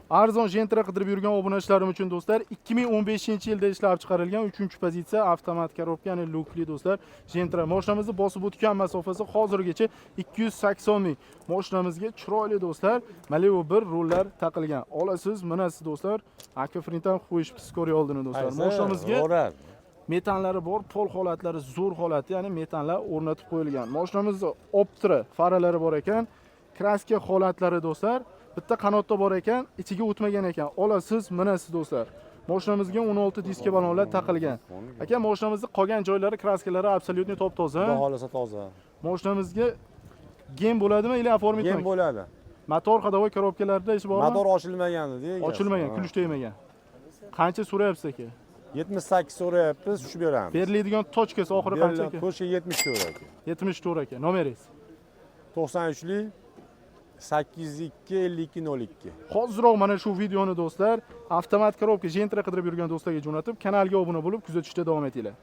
Arzon Gentra qidirib yurgan obunachalarim uchun do'stlar, 2015-yilda ishlab chiqarilgan 3-pozitsiya avtomat korobka, ya'ni lukli do'stlar. Gentra mashinamizni bosib o'tgan masofasi hozirgacha 280 ming. Mashinamizga chiroyli do'stlar, mana bu bir rullar taqilgan. Olasiz, minasiz do'stlar. Aka Frintan qo'yish psikori oldini do'stlar. Mashinamizga metanlari bor, pol holatlari zo'r holatda, ya'ni metanlar o'rnatib qo'yilgan. Mashinamizda optra faralari bor ekan, kraska holatlari do'stlar. Bitta qanotda bor ekan, ichiga o'tmagan ekan. Olasiz, minasiz do'stlar. Mashinamizga 16 diska balonlar taqilgan. Aka, mashinamizning qolgan joylari, kraskalari absolyutni top-toza. Xudo xolasa toza. Mashinamizga gem bo'ladimi yoki oformitmi? Gem bo'ladi. Motor ходовой korobkalarida ish bormi? Motor ochilmagan edi. Ochilmagan, kulish tegmagan. Qancha so'rayapsiz aka? 78 so'rayapmiz, tushib beramiz. Beriladigan tochkasi oxiri qancha aka? To'shga 74 aka. 74 aka. Nomeringiz? 93lik 82 52 02. Hoziroq mana shu videoni do'stlar, avtomat korobka Gentra qidirib yurgan do'stlarga jo'natib, kanalga obuna bo'lib kuzatishda davom etinglar.